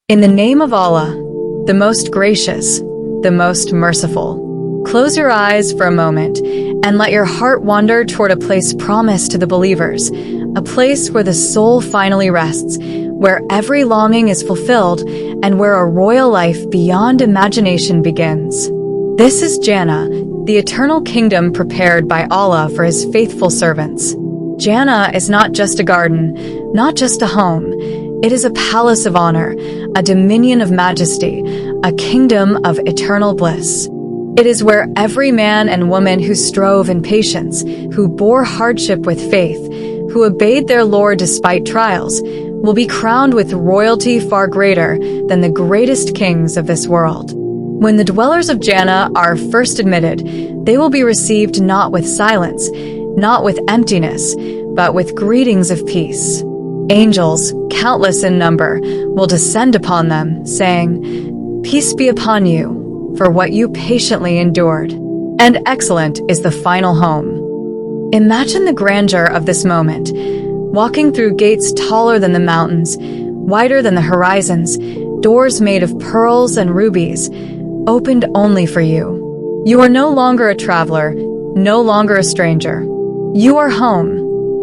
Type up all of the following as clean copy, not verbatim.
In the name of Allah, the most gracious, the most merciful. Close your eyes for a moment and let your heart wander toward a place promised to the believers, a place where the soul finally rests, where every longing is fulfilled, and where a royal life beyond imagination begins. This is Jannah, the eternal kingdom prepared by Allah for His faithful servants. Jannah is not just a garden, not just a home. It is a palace of honor, a dominion of majesty, a kingdom of eternal bliss. It is where every man and woman who strove in patience, who bore hardship with faith, who obeyed their Lord despite trials, will be crowned with royalty far greater than the greatest kings of this world. When the dwellers of Jannah are first admitted, they will be received not with silence, not with emptiness, but with greetings of peace. Angels, countless in number, will descend upon them, saying, "Peace be upon you, for what you patiently endured." And excellent is the final home. Imagine the grandeur of this moment, walking through gates taller than the mountains, wider than the horizons, doors made of pearls and rubies, opened only for you. You are no longer a traveler, no longer a stranger. You are home.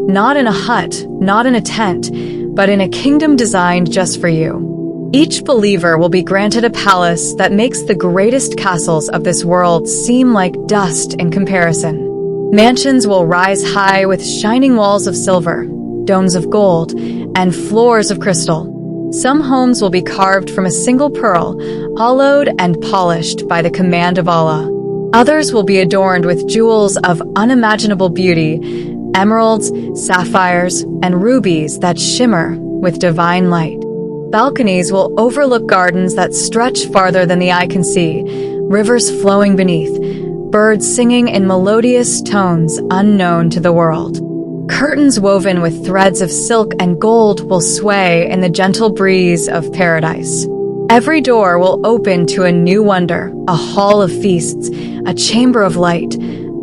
Not in a hut, not in a tent, but in a kingdom designed just for you. Each believer will be granted a palace that makes the greatest castles of this world seem like dust in comparison. Mansions will rise high with shining walls of silver, domes of gold, and floors of crystal. Some homes will be carved from a single pearl, hollowed and polished by the command of Allah. Others will be adorned with jewels of unimaginable beauty, emeralds, sapphires, and rubies that shimmer with divine light. Balconies will overlook gardens that stretch farther than the eye can see, rivers flowing beneath, birds singing in melodious tones unknown to the world. Curtains woven with threads of silk and gold will sway in the gentle breeze of paradise. Every door will open to a new wonder, a hall of feasts, a chamber of light,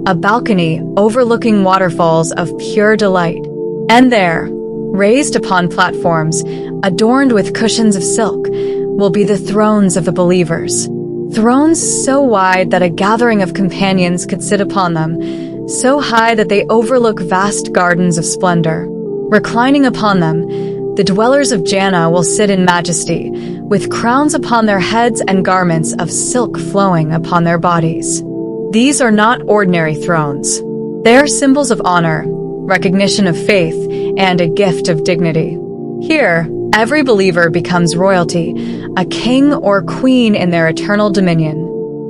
a balcony overlooking waterfalls of pure delight. And there, raised upon platforms, adorned with cushions of silk, will be the thrones of the believers. Thrones so wide that a gathering of companions could sit upon them, so high that they overlook vast gardens of splendor. Reclining upon them, the dwellers of Jannah will sit in majesty, with crowns upon their heads and garments of silk flowing upon their bodies. These are not ordinary thrones. They are symbols of honor, recognition of faith, and a gift of dignity. Here, every believer becomes royalty, a king or queen in their eternal dominion.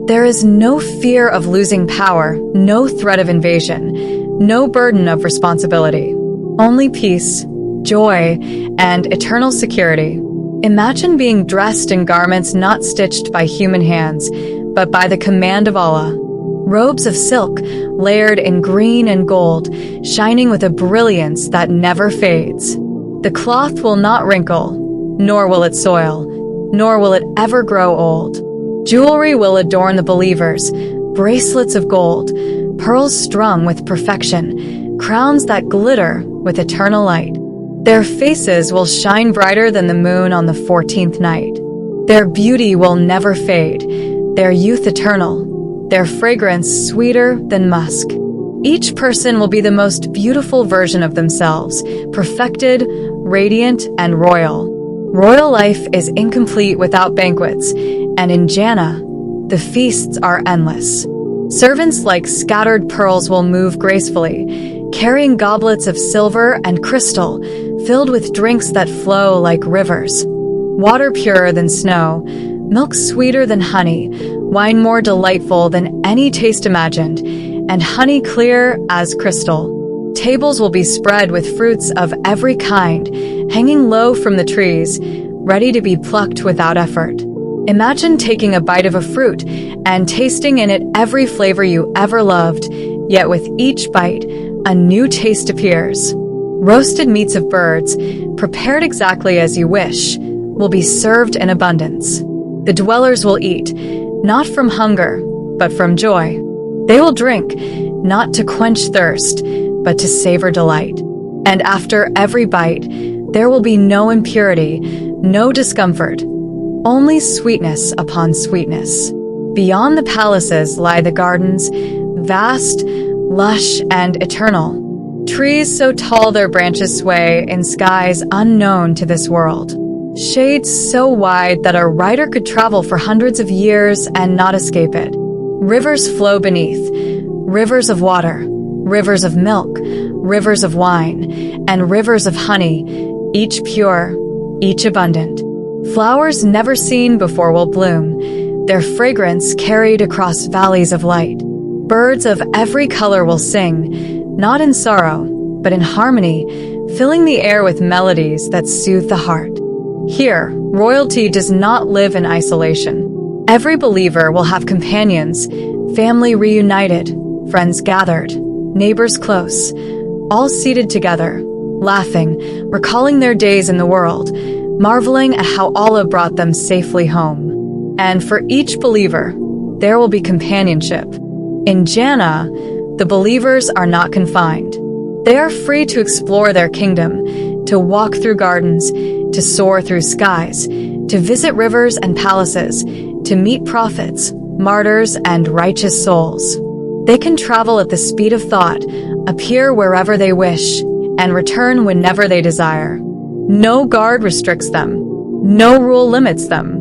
There is no fear of losing power, no threat of invasion, no burden of responsibility. Only peace, joy, and eternal security. Imagine being dressed in garments not stitched by human hands, but by the command of Allah. Robes of silk, layered in green and gold, shining with a brilliance that never fades. The cloth will not wrinkle, nor will it soil, nor will it ever grow old. Jewelry will adorn the believers, bracelets of gold, pearls strung with perfection, crowns that glitter with eternal light. Their faces will shine brighter than the moon on the 14th night. Their beauty will never fade, their youth eternal, their fragrance sweeter than musk. Each person will be the most beautiful version of themselves, perfected, radiant, and royal. Royal life is incomplete without banquets, and in Jannah, the feasts are endless. Servants like scattered pearls will move gracefully, carrying goblets of silver and crystal, filled with drinks that flow like rivers. Water purer than snow, milk sweeter than honey, wine more delightful than any taste imagined, and honey clear as crystal. Tables will be spread with fruits of every kind, hanging low from the trees, ready to be plucked without effort. Imagine taking a bite of a fruit and tasting in it every flavor you ever loved, yet with each bite, a new taste appears. Roasted meats of birds, prepared exactly as you wish, will be served in abundance. The dwellers will eat, not from hunger, but from joy. They will drink, not to quench thirst, but to savor delight. And after every bite, there will be no impurity, no discomfort, only sweetness upon sweetness. Beyond the palaces lie the gardens, vast, lush, and eternal. Trees so tall their branches sway in skies unknown to this world. Shades so wide that a rider could travel for hundreds of years and not escape it. Rivers flow beneath, rivers of water, rivers of milk, rivers of wine, and rivers of honey, each pure, each abundant. Flowers never seen before will bloom, their fragrance carried across valleys of light. Birds of every color will sing, not in sorrow, but in harmony, filling the air with melodies that soothe the heart. Here, royalty does not live in isolation. Every believer will have companions, family reunited, friends gathered, neighbors close, all seated together, laughing, recalling their days in the world, marveling at how Allah brought them safely home. And for each believer, there will be companionship. In Jannah, the believers are not confined. They are free to explore their kingdom, to walk through gardens, to soar through skies, to visit rivers and palaces, to meet prophets, martyrs, and righteous souls. They can travel at the speed of thought, appear wherever they wish, and return whenever they desire. No guard restricts them. No rule limits them.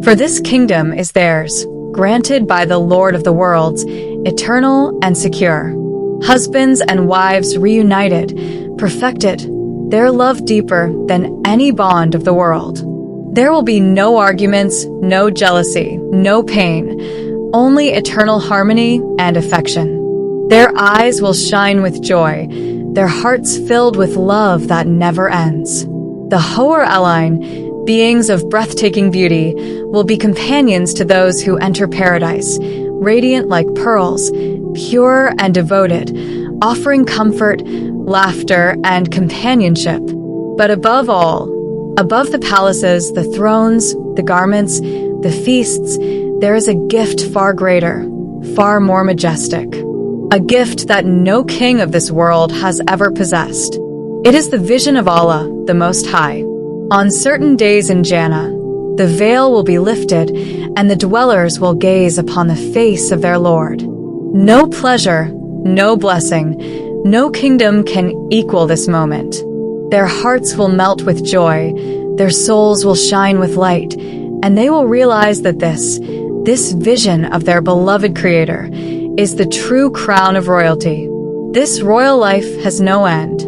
For this kingdom is theirs, granted by the Lord of the worlds, eternal and secure. Husbands and wives reunited, perfected, their love deeper than any bond of the world. There will be no arguments, no jealousy, no pain, only eternal harmony and affection. Their eyes will shine with joy, their hearts filled with love that never ends. The Hoor al-Ayn, beings of breathtaking beauty, will be companions to those who enter paradise, radiant like pearls, pure and devoted, offering comfort, laughter, and companionship. But above all, above the palaces, the thrones, the garments, the feasts, there is a gift far greater, far more majestic. A gift that no king of this world has ever possessed. It is the vision of Allah, the Most High. On certain days in Jannah, the veil will be lifted, and the dwellers will gaze upon the face of their Lord. No pleasure, no blessing, no kingdom can equal this moment. Their hearts will melt with joy, their souls will shine with light, and they will realize that this vision of their beloved Creator is the true crown of royalty. This royal life has no end.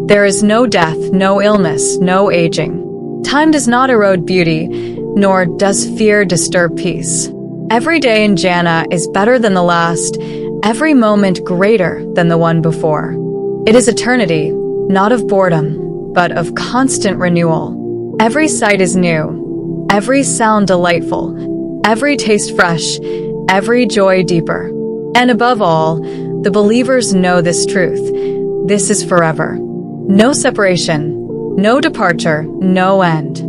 There is no death, no illness, no aging. Time does not erode beauty, nor does fear disturb peace. Every day in Jannah is better than the last, every moment greater than the one before. It is eternity, not of boredom, but of constant renewal. Every sight is new, every sound delightful, every taste fresh, every joy deeper. And above all, the believers know this truth. This is forever. No separation, no departure, no end.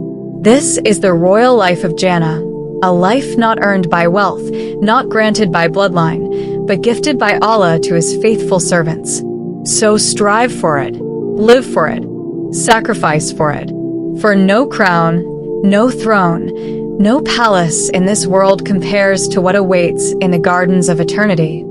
This is the royal life of Jannah, a life not earned by wealth, not granted by bloodline, but gifted by Allah to His faithful servants. So strive for it, live for it, sacrifice for it. For no crown, no throne, no palace in this world compares to what awaits in the gardens of eternity.